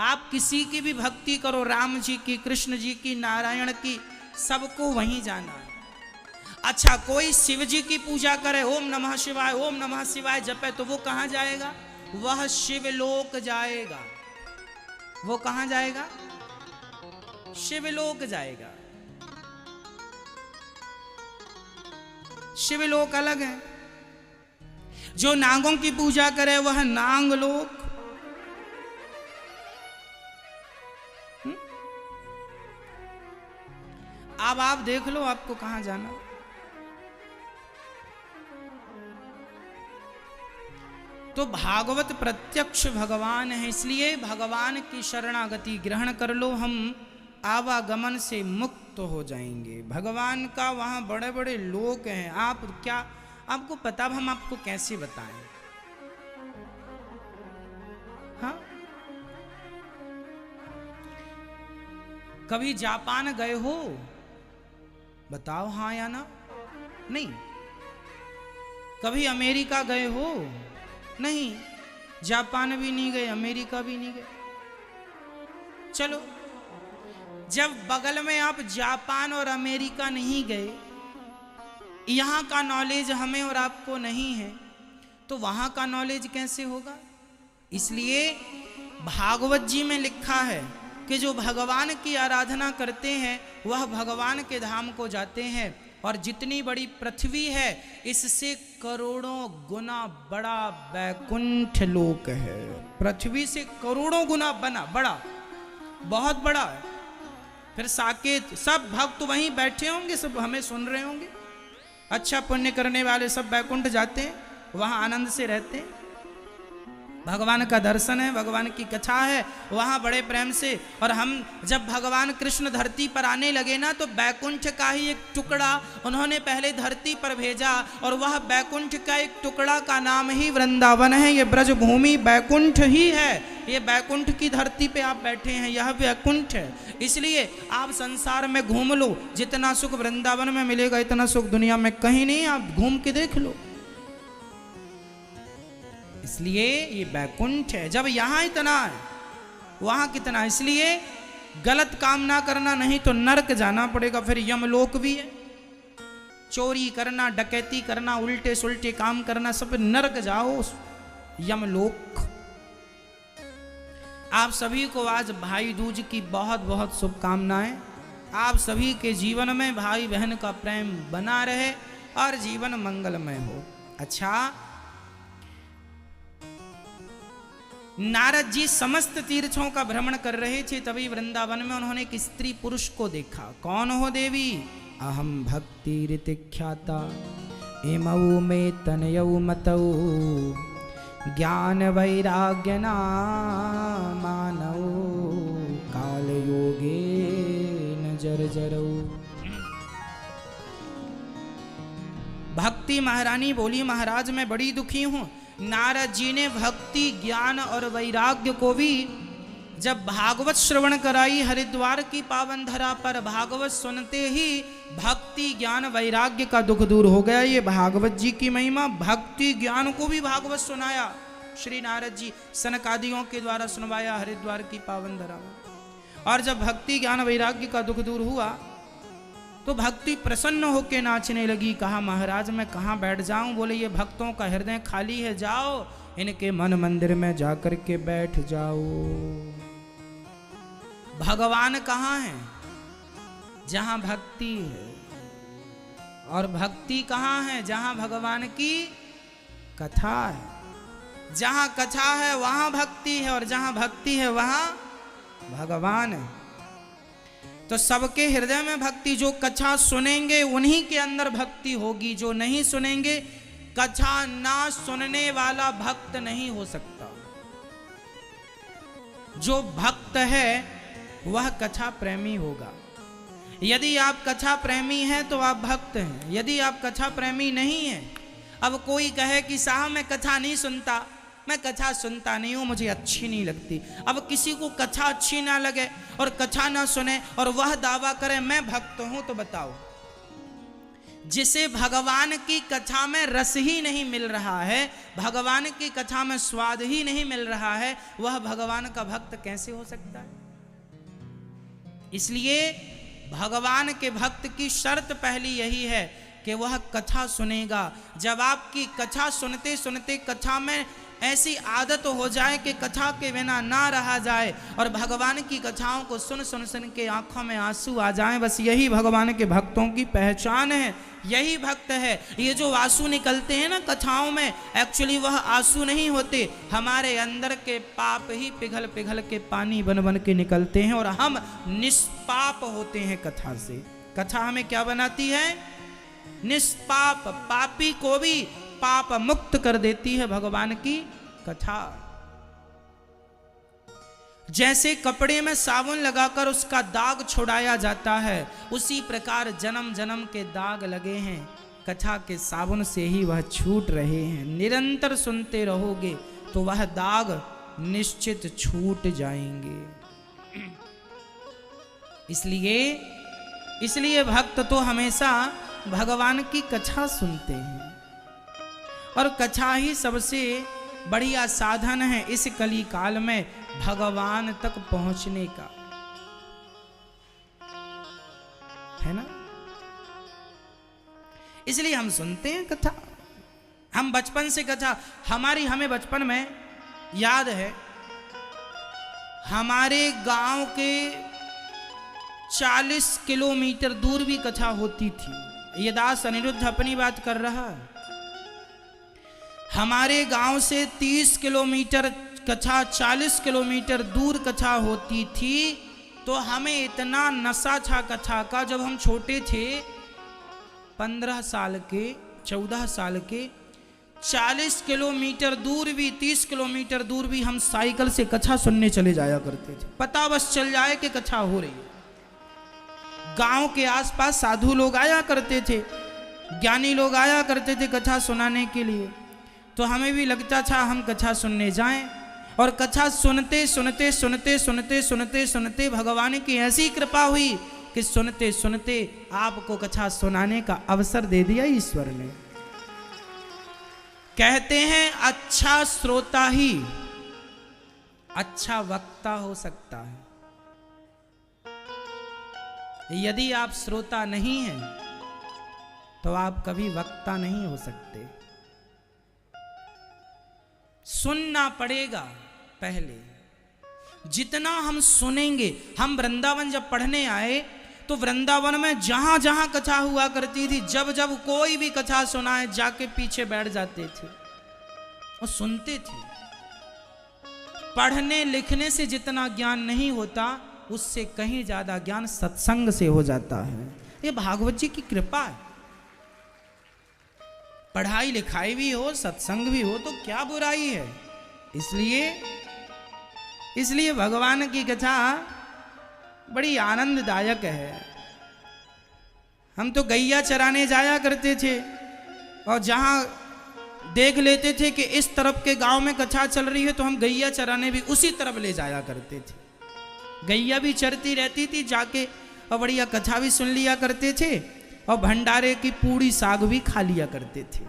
A: आप किसी की भी भक्ति करो, राम जी की, कृष्ण जी की, नारायण की, सबको वहीं जाना है। अच्छा, कोई शिव जी की पूजा करे, ओम नमः शिवाय, ओम नमः शिवाय जपे, तो वो कहाँ जाएगा? वह शिवलोक जाएगा। वो कहां जाएगा? शिवलोक जाएगा। शिवलोक अलग है। जो नागों की पूजा करे वह नांगलोक। अब आप देख लो आपको कहां जाना। तो भागवत प्रत्यक्ष भगवान है, इसलिए भगवान की शरणागति ग्रहण कर लो, हम आवागमन से मुक्त हो जाएंगे। भगवान का वहां बड़े बड़े लोक हैं। आप क्या आपको पता, हम आपको कैसे बताएं? हाँ, कभी जापान गए हो? बताओ हाँ या ना। नहीं। कभी अमेरिका गए हो? नहीं। जापान भी नहीं गए, अमेरिका भी नहीं गए। चलो, जब बगल में आप जापान और अमेरिका नहीं गए, यहां का नॉलेज हमें और आपको नहीं है, तो वहां का नॉलेज कैसे होगा? इसलिए भागवत जी में लिखा है कि जो भगवान की आराधना करते हैं वह भगवान के धाम को जाते हैं। और जितनी बड़ी पृथ्वी है इससे करोड़ों गुना बड़ा वैकुंठ लोक है। पृथ्वी से करोड़ों गुना बड़ा, बहुत बड़ा है। फिर साकेत, सब भक्त वहीं बैठे होंगे, सब हमें सुन रहे होंगे। अच्छा पुण्य करने वाले सब वैकुंठ जाते हैं, वहां आनंद से रहते हैं। भगवान का दर्शन है, भगवान की कथा है, वहां बड़े प्रेम से। और हम जब भगवान कृष्ण धरती पर आने लगे ना, तो बैकुंठ का ही एक टुकड़ा उन्होंने पहले धरती पर भेजा, और वह बैकुंठ का एक टुकड़ा का नाम ही वृंदावन है। ये ब्रज भूमि बैकुंठ ही है। ये बैकुंठ की धरती पे आप बैठे हैं, यह बैकुंठ है। इसलिए आप संसार में घूम लो, जितना सुख वृंदावन में मिलेगा इतना सुख दुनिया में कहीं नहीं। आप घूम के देख लो। इसलिए ये बैकुंठ है। जब यहां इतना है वहां कितना। इसलिए गलत काम ना करना, नहीं तो नरक जाना पड़ेगा। फिर यमलोक भी है। चोरी करना, डकैती करना, उल्टे सुल्टे काम करना, सब नरक जाओ, यमलोक। आप सभी को आज भाई दूज की बहुत बहुत शुभकामनाएं। आप सभी के जीवन में भाई बहन का प्रेम बना रहे और जीवन मंगलमय हो। अच्छा, नारद जी समस्त तीर्थों का भ्रमण कर रहे थे, तभी वृंदावन में उन्होंने एक स्त्री पुरुष को देखा। कौन हो देवी? अहम भक्ति ऋतिख्याता इमऊ में तनयऊ मतऊ ज्ञान वैराग्य मानऊ काल योगे न जर्जरऊ। भक्ति महारानी बोली, महाराज मैं बड़ी दुखी हूं। नारद जी ने भक्ति, ज्ञान और वैराग्य को भी जब भागवत श्रवण कराई हरिद्वार की पावन धरा पर, भागवत सुनते ही भक्ति, ज्ञान, वैराग्य का दुख दूर हो गया। ये भागवत जी की महिमा। भक्ति ज्ञान को भी भागवत सुनाया श्री नारद जी, सनकादियों के द्वारा सुनवाया हरिद्वार की पावन धरा में। और जब भक्ति, ज्ञान, वैराग्य का दुख दूर हुआ तो भक्ति प्रसन्न होकर नाचने लगी। कहा महाराज मैं कहाँ बैठ जाऊं? बोले ये भक्तों का हृदय खाली है, जाओ इनके मन मंदिर में जाकर के बैठ जाओ। भगवान कहाँ है? जहां भक्ति है। और भक्ति कहाँ है? जहां भगवान की कथा है। जहां कथा है वहां भक्ति है, और जहां भक्ति है वहां भगवान है। तो सबके हृदय में भक्ति। जो कथा सुनेंगे उन्हीं के अंदर भक्ति होगी। जो नहीं सुनेंगे, कथा ना सुनने वाला भक्त नहीं हो सकता। जो भक्त है वह कथा प्रेमी होगा। यदि आप कथा प्रेमी हैं तो आप भक्त हैं। यदि आप कथा प्रेमी नहीं हैं, अब कोई कहे कि साहब मैं कथा नहीं सुनता, मैं कथा सुनता नहीं हूं, मुझे अच्छी नहीं लगती। अब किसी को कथा अच्छी ना लगे और कथा ना सुने और वह दावा करे मैं भक्त हूं, तो बताओ, जिसे भगवान की कथा में रस ही नहीं मिल रहा है, भगवान की कथा में स्वाद ही नहीं मिल रहा है, वह भगवान का भक्त कैसे हो सकता है? इसलिए भगवान के भक्त की शर्त पहली यही है, कि वह कथा सुनेगा। जब आपकी कथा सुनते सुनते कथा में ऐसी आदत हो जाए कि कथा के बिना ना रहा जाए और भगवान की कथाओं को सुन सुन सुन के आंखों में आंसू आ जाएं, बस यही भगवान के भक्तों की पहचान है, यही भक्त है। ये जो आंसू निकलते हैं ना कथाओं में, एक्चुअली वह आंसू नहीं होते, हमारे अंदर के पाप ही पिघल पिघल के पानी बन बन के निकलते हैं और हम निष्पाप होते हैं कथा से। कथा हमें क्या बनाती है? निष्पाप। पापी को भी पाप मुक्त कर देती है भगवान की कथा। जैसे कपड़े में साबुन लगाकर उसका दाग छुड़ाया जाता है, उसी प्रकार जन्म जन्म के दाग लगे हैं, कथा के साबुन से ही वह छूट रहे हैं। निरंतर सुनते रहोगे तो वह दाग निश्चित छूट जाएंगे। इसलिए भक्त तो हमेशा भगवान की कथा सुनते हैं और कथा ही सबसे बढ़िया साधन है इस कली काल में भगवान तक पहुंचने का, है ना। इसलिए हम सुनते हैं कथा। हम बचपन से कथा, हमें बचपन में याद है, हमारे गांव के 40 किलोमीटर दूर भी कथा होती थी। ये दास अनिरुद्ध अपनी बात कर रहा है। हमारे गांव से 30 किलोमीटर कथा, 40 किलोमीटर दूर कथा होती थी। तो हमें इतना नशा था कथा का, जब हम छोटे थे 15 साल के 14 साल के, 40 किलोमीटर दूर भी 30 किलोमीटर दूर भी हम साइकिल से कथा सुनने चले जाया करते थे। पता बस चल जाए कि कथा हो रही है। गांव के आसपास साधु लोग आया करते थे, ज्ञानी लोग आया करते थे कथा सुनाने के लिए। तो हमें भी लगता था हम कथा सुनने जाएं, और कथा सुनते सुनते सुनते सुनते सुनते सुनते भगवान की ऐसी कृपा हुई कि सुनते सुनते आपको कथा सुनाने का अवसर दे दिया ईश्वर ने। कहते हैं अच्छा श्रोता ही अच्छा वक्ता हो सकता है। यदि आप श्रोता नहीं हैं तो आप कभी वक्ता नहीं हो सकते। सुनना पड़ेगा पहले। जितना हम सुनेंगे, हम वृंदावन जब पढ़ने आए तो वृंदावन में जहां जहां कथा हुआ करती थी, जब जब कोई भी कथा सुनाए जाके पीछे बैठ जाते थे और सुनते थे। पढ़ने लिखने से जितना ज्ञान नहीं होता, उससे कहीं ज्यादा ज्ञान सत्संग से हो जाता है। ये भागवत जी की कृपा है। पढ़ाई लिखाई भी हो, सत्संग भी हो तो क्या बुराई है। इसलिए भगवान की कथा बड़ी आनंददायक है। हम तो गैया चराने जाया करते थे और जहां देख लेते थे कि इस तरफ के गांव में कथा चल रही है तो हम गैया चराने भी उसी तरफ ले जाया करते थे। गैया भी चरती रहती थी जाके, और बढ़िया कथा भी सुन लिया करते थे और भंडारे की पूड़ी साग भी खा लिया करते थे।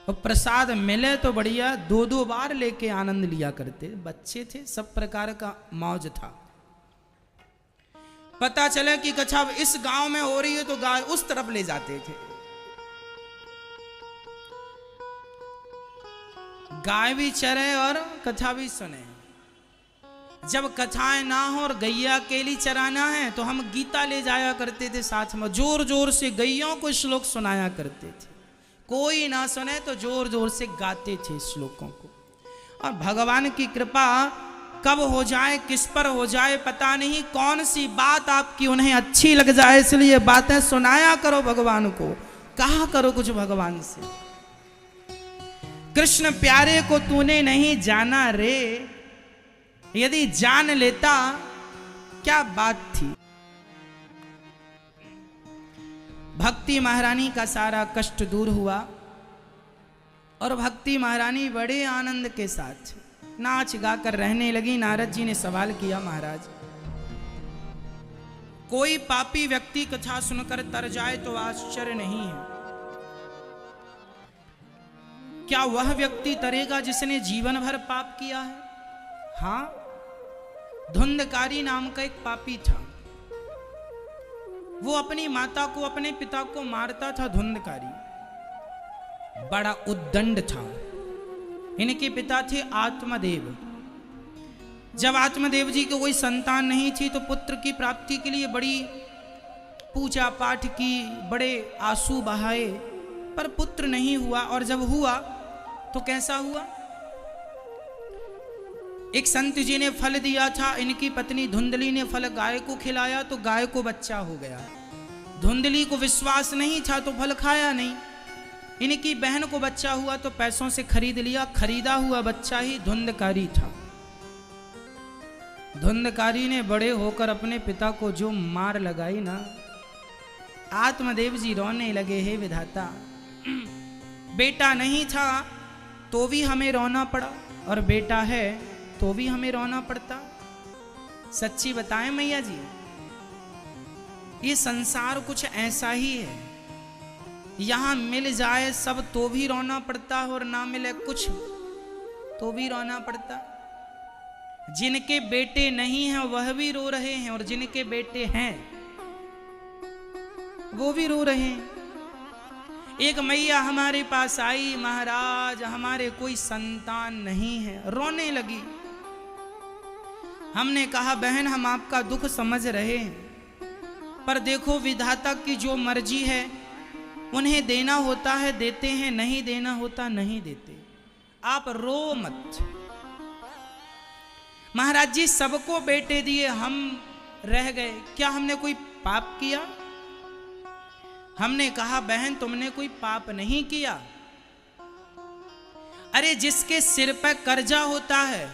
A: और प्रसाद मिले तो बढ़िया 2-2 बार लेके आनंद लिया करते। बच्चे थे, सब प्रकार का मौज था। पता चले कि कथा इस गांव में हो रही है तो गाय उस तरफ ले जाते थे। गाय भी चरे और कथा भी सुने। जब कथाएं ना हो और गैया अकेली चराना है तो हम गीता ले जाया करते थे साथ में, जोर जोर से गैयों को श्लोक सुनाया करते थे। कोई ना सुने तो जोर जोर से गाते थे श्लोकों को। और भगवान की कृपा कब हो जाए, किस पर हो जाए पता नहीं, कौन सी बात आपकी उन्हें अच्छी लग जाए, इसलिए बातें सुनाया करो भगवान को, कहा करो कुछ भगवान से। कृष्ण प्यारे को तूने नहीं जाना रे, यदि जान लेता क्या बात थी। भक्ति महारानी का सारा कष्ट दूर हुआ और भक्ति महारानी बड़े आनंद के साथ नाच गाकर रहने लगी। नारद जी ने सवाल किया, महाराज कोई पापी व्यक्ति कथा सुनकर तर जाए तो आश्चर्य नहीं है, क्या वह व्यक्ति तरेगा जिसने जीवन भर पाप किया है? हाँ, धुंधकारी नाम का एक पापी था। वो अपनी माता को, अपने पिता को मारता था धुंधकारी, बड़ा उद्दंड था। इनके पिता थे आत्मदेव। जब आत्मदेव जी को कोई संतान नहीं थी तो पुत्र की प्राप्ति के लिए बड़ी पूजा पाठ की, बड़े आंसू बहाए, पर पुत्र नहीं हुआ। और जब हुआ तो कैसा हुआ? एक संत जी ने फल दिया था, इनकी पत्नी धुंधली ने फल गाय को खिलाया तो गाय को बच्चा हो गया। धुंधली को विश्वास नहीं था तो फल खाया नहीं। इनकी बहन को बच्चा हुआ तो पैसों से खरीद लिया, खरीदा हुआ बच्चा ही धुंधकारी था। धुंधकारी ने बड़े होकर अपने पिता को जो मार लगाई ना, आत्मदेव जी रोने लगे, हे विधाता, बेटा नहीं था तो भी हमें रोना पड़ा, और बेटा है तो भी हमें रोना पड़ता। सच्ची बताएं मैया जी, ये संसार कुछ ऐसा ही है। यहां मिल जाए सब तो भी रोना पड़ता, और ना मिले कुछ तो भी रोना पड़ता। जिनके बेटे नहीं हैं वह भी रो रहे हैं, और जिनके बेटे हैं वो भी रो रहे हैं। एक मैया हमारे पास आई, महाराज हमारे कोई संतान नहीं है, रोने लगी। हमने कहा बहन हम आपका दुख समझ रहे हैं, पर देखो विधाता की जो मर्जी है, उन्हें देना होता है देते हैं, नहीं देना होता नहीं देते। आप रो मत। महाराज जी सबको बेटे दिए, हम रह गए, क्या हमने कोई पाप किया? हमने कहा बहन तुमने कोई पाप नहीं किया। अरे जिसके सिर पर कर्जा होता है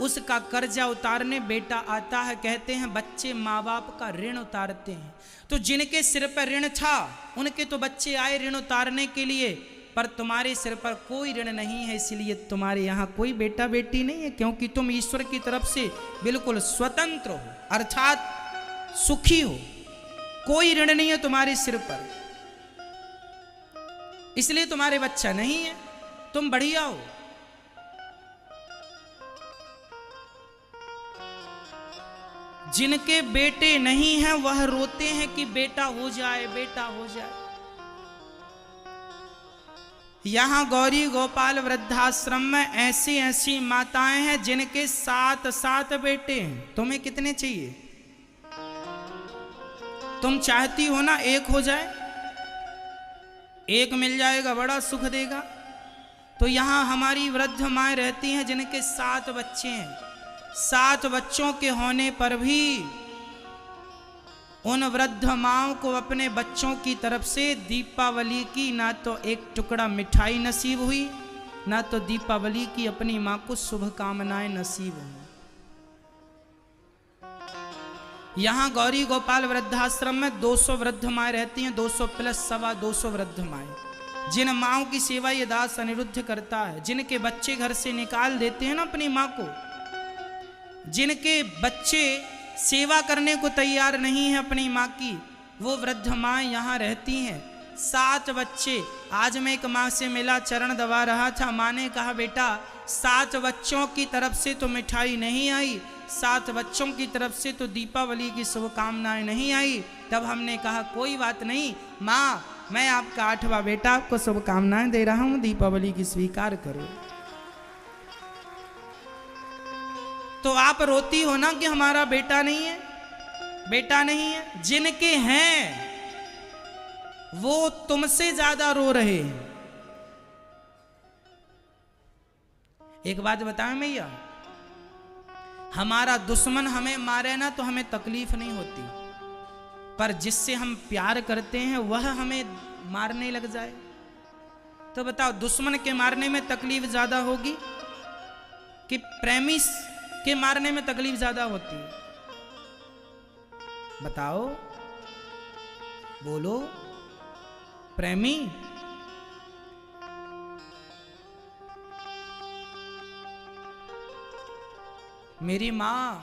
A: उसका कर्जा उतारने बेटा आता है। कहते हैं बच्चे माँ बाप का ऋण उतारते हैं, तो जिनके सिर पर ऋण था उनके तो बच्चे आए ऋण उतारने के लिए, पर तुम्हारे सिर पर कोई ऋण नहीं है, इसलिए तुम्हारे यहाँ कोई बेटा बेटी नहीं है, क्योंकि तुम ईश्वर की तरफ से बिल्कुल स्वतंत्र हो, अर्थात सुखी हो, कोई ऋण नहीं है तुम्हारे सिर पर, इसलिए तुम्हारे बच्चा नहीं है, तुम बढ़िया हो। जिनके बेटे नहीं हैं वह रोते हैं कि बेटा हो जाए, बेटा हो जाए। यहां गौरी गोपाल वृद्धाश्रम में ऐसी ऐसी माताएं हैं जिनके 7 बेटे हैं। तुम्हें कितने चाहिए? तुम चाहती हो ना एक हो जाए, एक मिल जाएगा बड़ा सुख देगा। तो यहां हमारी वृद्ध माएं रहती हैं जिनके 7 बच्चे हैं। 7 बच्चों के होने पर भी उन वृद्ध माओं को अपने बच्चों की तरफ से दीपावली की ना तो एक टुकड़ा मिठाई नसीब हुई, ना तो दीपावली की अपनी मां को शुभकामनाएं नसीब हुई। यहां गौरी गोपाल वृद्धाश्रम में 200 वृद्ध माएं रहती हैं, 200 प्लस 225 वृद्ध माएं, जिन माओं की सेवा ये दास अनिरुद्ध करता है। जिनके बच्चे घर से निकाल देते हैं ना अपनी मां को, जिनके बच्चे सेवा करने को तैयार नहीं है अपनी माँ की, वो वृद्ध माँ यहाँ रहती हैं। 7 बच्चे। आज मैं एक माँ से मिला, चरण दबा रहा था, माँ ने कहा बेटा 7 बच्चों की तरफ से तो मिठाई नहीं आई, 7 बच्चों की तरफ से तो दीपावली की शुभकामनाएं नहीं आई। तब हमने कहा कोई बात नहीं माँ, मैं आपका 8वां बेटा, आपको शुभकामनाएं दे रहा हूँ, दीपावली की स्वीकार करो। तो आप रोती हो ना कि हमारा बेटा नहीं है, बेटा नहीं है। जिनके हैं वो तुमसे ज्यादा रो रहे हैं। एक बात बताएं मैया, हमारा दुश्मन हमें मारे ना तो हमें तकलीफ नहीं होती, पर जिससे हम प्यार करते हैं वह हमें मारने लग जाए तो बताओ दुश्मन के मारने में तकलीफ ज्यादा होगी कि प्रेमी के मारने में तकलीफ ज्यादा होती है? बताओ, बोलो। प्रेमी मेरी मां,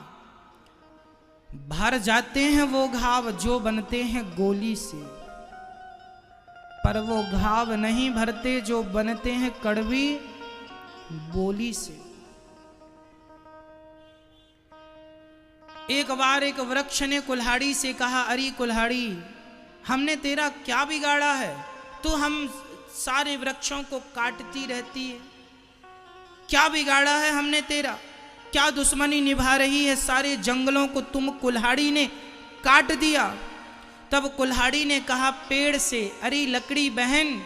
A: भर जाते हैं वो घाव जो बनते हैं गोली से, पर वो घाव नहीं भरते जो बनते हैं कड़वी बोली से। एक बार एक वृक्ष ने कुल्हाड़ी से कहा, अरे कुल्हाड़ी हमने तेरा क्या बिगाड़ा है? तू हम सारे वृक्षों को काटती रहती है। क्या बिगाड़ा है हमने तेरा? क्या दुश्मनी निभा रही है? सारे जंगलों को तुम कुल्हाड़ी ने काट दिया। तब कुल्हाड़ी ने कहा पेड़ से, अरे लकड़ी बहन,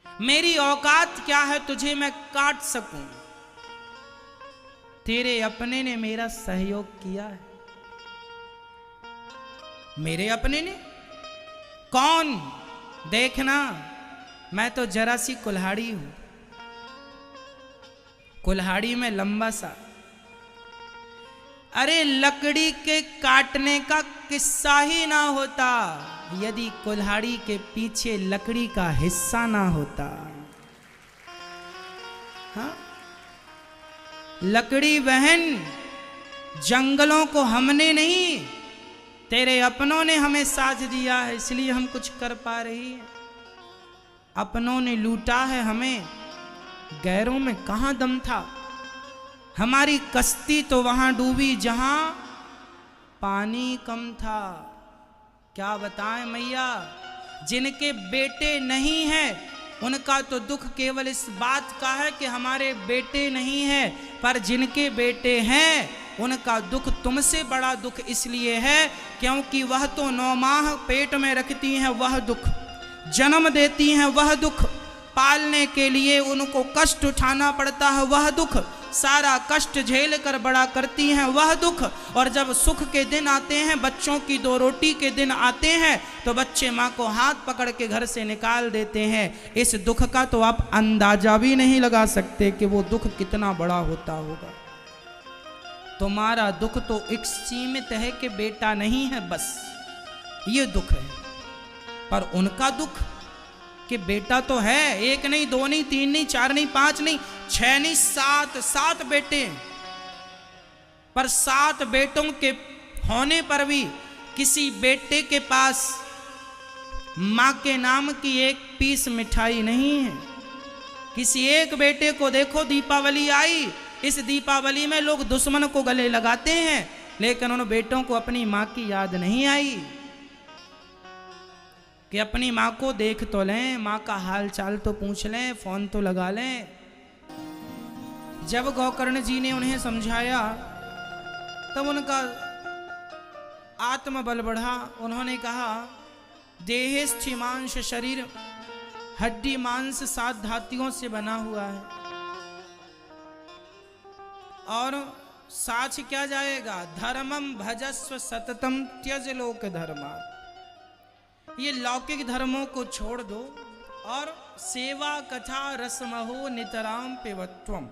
A: मेरी औकात क्या है तुझे मैं काट सकूं? तेरे अपने ने मेरा सहयोग किया है। मेरे अपने ने? कौन? देखना, मैं तो जरा सी कुल्हाड़ी हूं। कुल्हाड़ी में लंबा सा। अरे लकड़ी के काटने का किस्सा ही ना होता यदि कुल्हाड़ी के पीछे लकड़ी का हिस्सा ना होता। हाँ? लकड़ी बहन, जंगलों को हमने नहीं, तेरे अपनों ने हमें साथ दिया है, इसलिए हम कुछ कर पा रही हैं। अपनों ने लूटा है हमें, गैरों में कहां दम था। हमारी कश्ती तो वहां डूबी जहां पानी कम था। क्या बताएं मैया, जिनके बेटे नहीं हैं उनका तो दुख केवल इस बात का है कि हमारे बेटे नहीं हैं, पर जिनके बेटे हैं उनका दुख तुमसे बड़ा दुख इसलिए है क्योंकि वह तो 9 माह पेट में रखती हैं, वह दुख, जन्म देती हैं वह दुख, पालने के लिए उनको कष्ट उठाना पड़ता है वह दुख, सारा कष्ट झेल कर बड़ा करती हैं वह दुख। और जब सुख के दिन आते हैं, बच्चों की 2 रोटी के दिन आते हैं, तो बच्चे माँ को हाथ पकड़ के घर से निकाल देते हैं। इस दुख का तो आप अंदाजा भी नहीं लगा सकते कि वो दुख कितना बड़ा होता होगा। तुम्हारा दुख तो एक सीमित है कि बेटा नहीं है, बस ये दुख है। पर उनका दुख कि बेटा तो है, 1 नहीं, 2 नहीं, 3 नहीं, 4 नहीं, 5 नहीं, 6 नहीं, 7 बेटे। पर 7 बेटों के होने पर भी किसी बेटे के पास मां के नाम की 1 पीस मिठाई नहीं है। किसी एक बेटे को देखो, दीपावली आई, इस दीपावली में लोग दुश्मन को गले लगाते हैं, लेकिन उन बेटों को अपनी मां की याद नहीं आई कि अपनी माँ को देख तो लें, माँ का हाल चाल तो पूछ लें, फोन तो लगा लें। जब गोकर्ण जी ने उन्हें समझाया तब उनका आत्मबल बढ़ा। उन्होंने कहा देहस्थि मांस शरीर, हड्डी मांस 7 धातुओं से बना हुआ है, और साच क्या जाएगा, धर्मम भजस्व सततम त्यज लोक धर्मा। ये लौकिक धर्मों को छोड़ दो और सेवा कथा रसमहो नितराम पिबत्वम।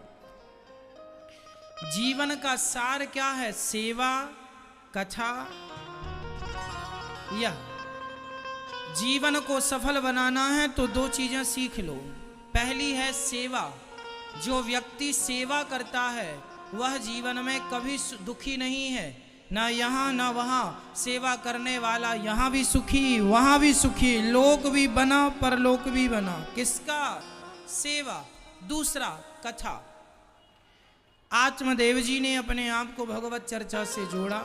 A: जीवन का सार क्या है? सेवा कथा। यह जीवन को सफल बनाना है तो 2 चीजें सीख लो। पहली है सेवा। जो व्यक्ति सेवा करता है वह जीवन में कभी दुखी नहीं है, ना यहाँ ना वहाँ। सेवा करने वाला यहाँ भी सुखी वहाँ भी सुखी, लोक भी बना परलोक भी बना। किसका? सेवा। दूसरा कथा। आत्मदेव जी ने अपने आप को भगवत चर्चा से जोड़ा,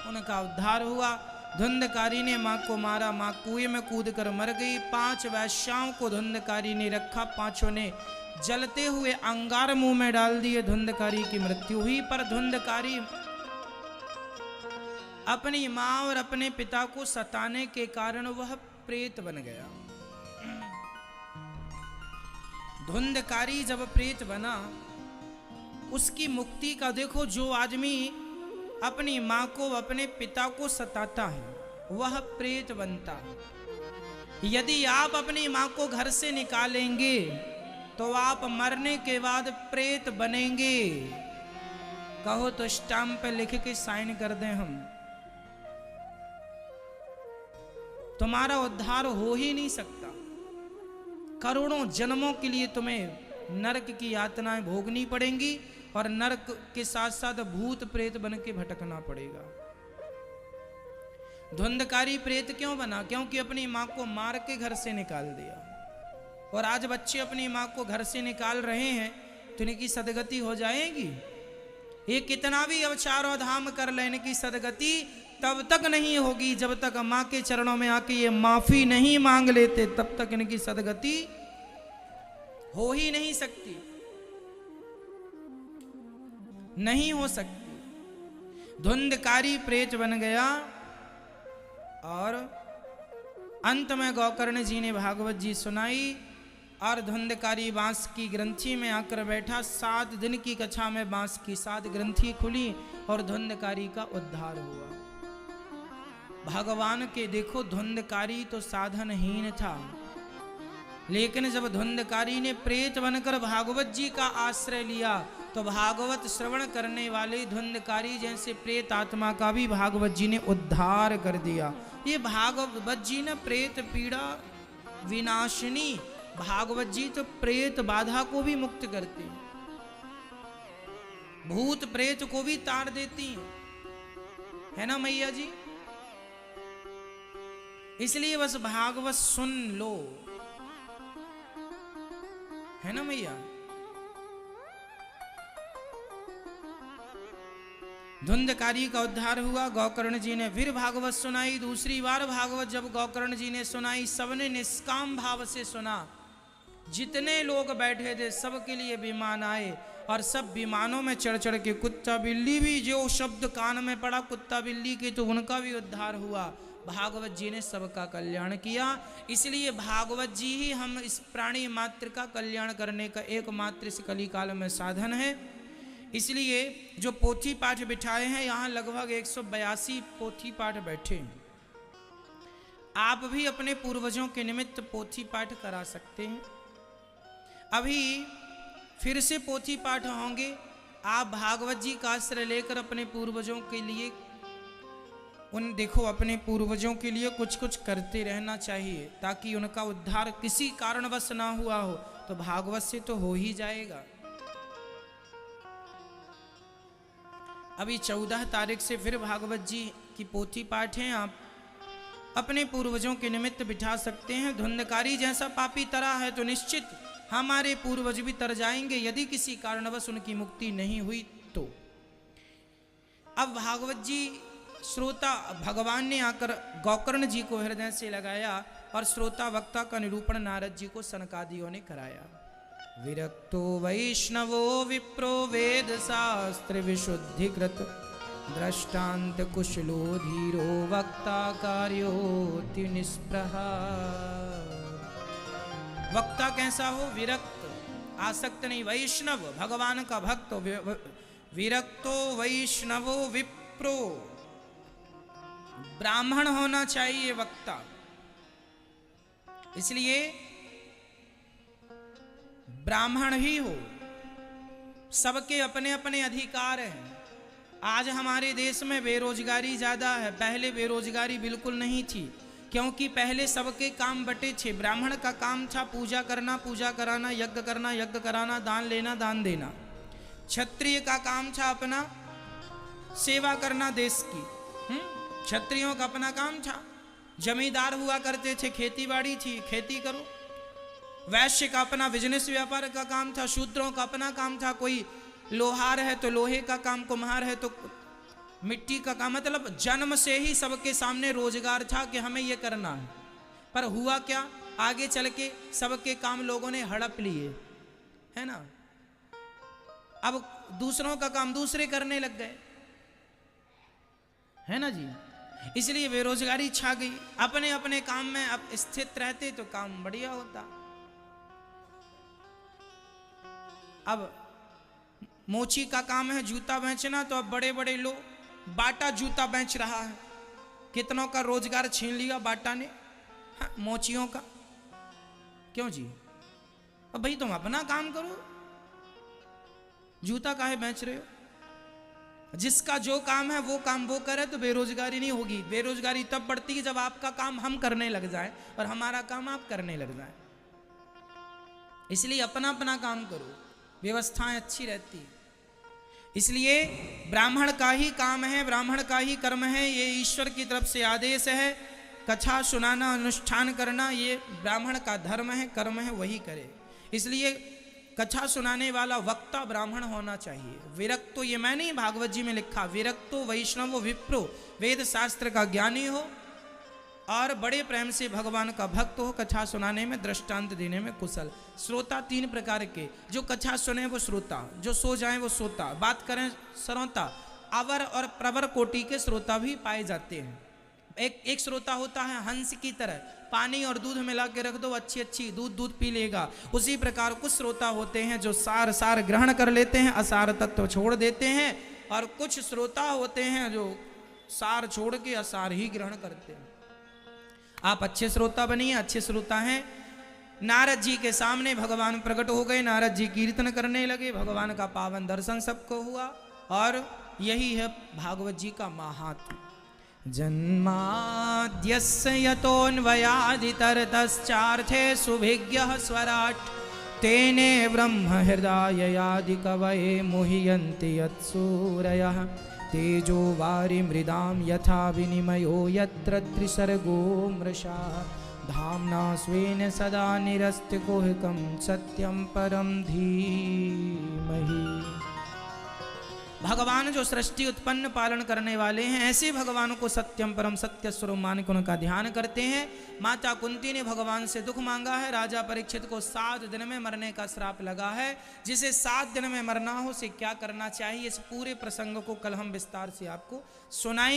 A: उनका उद्धार हुआ। धुंधकारी ने माँ को मारा, माँ कुएं में कूद कर मर गई। 5 वैश्याओं को धुंधकारी ने रखा, 5 ने जलते हुए अंगार मुंह में डाल दिए, धुंधकारी की मृत्यु हुई। पर धुंधकारी अपनी माँ और अपने पिता को सताने के कारण वह प्रेत बन गया। धुंधकारी जब प्रेत बना, उसकी मुक्ति का देखो। जो आदमी अपनी माँ को अपने पिता को सताता है वह प्रेत बनता है। यदि आप अपनी माँ को घर से निकालेंगे तो आप मरने के बाद प्रेत बनेंगे। कहो तो स्टाम्प पे लिख के साइन कर दें हम, तुम्हारा उद्धार हो ही नहीं सकता। करोड़ों जन्मों के लिए तुम्हें नरक की यातनाएं भोगनी पड़ेंगी और नरक के साथ साथ भूत प्रेत बन के भटकना पड़ेगा। धुंधकारी प्रेत क्यों बना? क्योंकि अपनी माँ को मार के घर से निकाल दिया। और आज बच्चे अपनी माँ को घर से निकाल रहे हैं तो इनकी सदगति हो जाएगी। ये कितना भी अब 4 धाम कर ले, इनकी सदगति तब तक नहीं होगी जब तक माँ के चरणों में आके ये माफी नहीं मांग लेते, तब तक इनकी सदगति हो ही नहीं सकती, नहीं हो सकती। धुंधकारी प्रेत बन गया और अंत में गोकर्ण जी ने भागवत जी सुनाई और धुंधकारी बांस की ग्रंथि में आकर बैठा। 7 दिन की कक्षा में बांस की 7 ग्रंथि खुली और धुंधकारी का उद्धार हुआ। भगवान के देखो, धुंधकारी तो साधनहीन था, लेकिन जब धुंधकारी ने प्रेत बनकर भागवत जी का आश्रय लिया तो भागवत श्रवण करने वाले धुंधकारी जैसे प्रेत आत्मा का भी भागवत जी ने उद्धार कर दिया। ये भागवत जी ने प्रेत पीड़ा विनाशिनी, भागवत जी तो प्रेत बाधा को भी मुक्त करती हैं, भूत प्रेत को भी तार देती हैं, है ना मैया जी। इसलिए बस भागवत सुन लो, है ना मैया। धुंधकारी का उद्धार हुआ। गोकर्ण जी ने फिर भागवत सुनाई। दूसरी बार भागवत जब गोकर्ण जी ने सुनाई, सबने निष्काम भाव से सुना। जितने लोग बैठे थे सबके लिए विमान आए और सब विमानों में चढ़ चढ़ के, कुत्ता बिल्ली भी जो शब्द कान में पड़ा कुत्ता बिल्ली के, तो उनका भी उद्धार हुआ। भागवत जी ने सबका कल्याण किया। इसलिए भागवत जी ही हम इस प्राणी मात्र का कल्याण करने का एकमात्र इस कली काल में साधन है। इसलिए जो पोथी पाठ बिठाए हैं, यहाँ लगभग 182 पोथी पाठ बैठे। आप भी अपने पूर्वजों के निमित्त पोथी पाठ करा सकते हैं। अभी फिर से पोथी पाठ होंगे। आप भागवत जी का आश्रय लेकर अपने पूर्वजों के लिए, देखो अपने पूर्वजों के लिए कुछ कुछ करते रहना चाहिए, ताकि उनका उद्धार किसी कारणवश ना हुआ हो तो भागवत से तो हो ही जाएगा। अभी 14 तारीख से फिर भागवत जी की पोथी पाठ हैं, आप अपने पूर्वजों के निमित्त बिठा सकते हैं। धुंधकारी जैसा पापी तरा है तो निश्चित हमारे पूर्वज भी तर जाएंगे, यदि किसी कारणवश उनकी मुक्ति नहीं हुई तो। अब भागवत जी श्रोता, भगवान ने आकर गोकर्ण जी को हृदय से लगाया और श्रोता वक्ता का निरूपण नारद जी को सनकादियों ने कराया। विरक्तो वैष्णवो विप्रो वेद शास्त्र विशुद्धिकृत दृष्टांत कुशलो धीरो वक्ता कार्योति निष्प्रहा। वक्ता कैसा हो? विरक्त, आसक्त नहीं, वैष्णव भगवान का भक्त। विरक्तो वैष्णवो विप्रो, ब्राह्मण होना चाहिए वक्ता। इसलिए ब्राह्मण ही हो। सबके अपने अपने अधिकार हैं। आज हमारे देश में बेरोजगारी ज्यादा है, पहले बेरोजगारी बिल्कुल नहीं थी, क्योंकि पहले सबके काम बटे थे। ब्राह्मण का काम था पूजा करना, पूजा कराना, यज्ञ करना, यज्ञ कराना, दान लेना, दान देना। क्षत्रिय का काम था अपना सेवा करना देश की। क्षत्रियों का अपना काम था। जमींदार हुआ करते थे, खेती बाड़ी थी, खेती करो। वैश्य का अपना बिजनेस व्यापार का काम था। शूद्रों का अपना काम था, कोई लोहार है तो लोहे का काम, कुम्हार है तो मिट्टी का काम। मतलब जन्म से ही सबके सामने रोजगार था कि हमें ये करना है। पर हुआ क्या, आगे चल के सबके काम लोगों ने हड़प लिए, है ना। अब दूसरों का काम दूसरे करने लग गए, है ना जी। इसलिए बेरोजगारी छा गई। अपने अपने काम में अब स्थित रहते तो काम बढ़िया होता। अब मोची का काम है जूता बेचना, तो अब बड़े बड़े लोग बाटा जूता बेच रहा है। कितनों का रोजगार छीन लिया बाटा ने, हाँ, मोचियों का। क्यों जी? अब भाई तुम अपना काम करो, जूता काहे बेच रहे हो? जिसका जो काम है वो काम वो करे तो बेरोजगारी नहीं होगी। बेरोजगारी तब बढ़ती है जब आपका काम हम करने लग जाए और हमारा काम आप करने लग जाए। इसलिए अपना अपना काम करो, व्यवस्थाएं अच्छी रहती। इसलिए ब्राह्मण का ही काम है, ब्राह्मण का ही कर्म है, ये ईश्वर की तरफ से आदेश है। कथा सुनाना, अनुष्ठान करना, ये ब्राह्मण का धर्म है, कर्म है, वही करे। इसलिए कथा सुनाने वाला वक्ता ब्राह्मण होना चाहिए। विरक्तो, ये मैं नहीं, भागवत जी में लिखा, विरक्तो वैष्णव विप्रो, वेद शास्त्र का ज्ञानी हो और बड़े प्रेम से भगवान का भक्त हो, कथा सुनाने में दृष्टांत देने में कुशल। श्रोता तीन प्रकार के, जो कथा सुने वो श्रोता, जो सो जाए वो सोता, बात करें श्रोता। अवर और प्रवर कोटि के श्रोता भी पाए जाते हैं। एक श्रोता होता है हंस की तरह, पानी और दूध मिला के रख दो, अच्छी दूध पी लेगा। उसी प्रकार कुछ श्रोता होते हैं जो सार ग्रहण कर लेते हैं, असार तत्व छोड़ देते हैं, और कुछ श्रोता होते हैं जो सार छोड़ के असार ही ग्रहण करते हैं। आप अच्छे श्रोता बनिए, अच्छे श्रोता हैं। नारद जी के सामने भगवान प्रकट हो गए, नारद जी कीर्तन करने लगे, भगवान का पावन दर्शन सबको हुआ, और यही है भागवत जी का महात्म्य। जन्माद्यस्य यतोऽन्वयादितरतश्चार्थे सुभिज्ञः स्वराट् तेने ब्रह्म हृदयादि कवये मुह्यन्ति यत्सूरयः तेजो वारि मृदां यथा विनिमयो यत्र त्रिसर्गो मृषा धाम्ना स्वेन सदा निरस्तकुहकं सत्यं परं धीमहि। भगवान जो सृष्टि उत्पन्न पालन करने वाले हैं, ऐसे भगवान को सत्यम परम सत्य स्वरूप मान के उनका ध्यान करते हैं। माता कुंती ने भगवान से दुख मांगा है, राजा परीक्षित को 7 दिन में मरने का श्राप लगा है। जिसे 7 दिन में मरना हो उसे क्या करना चाहिए, इस पूरे प्रसंग को कल हम विस्तार से आपको सुनाएंगे।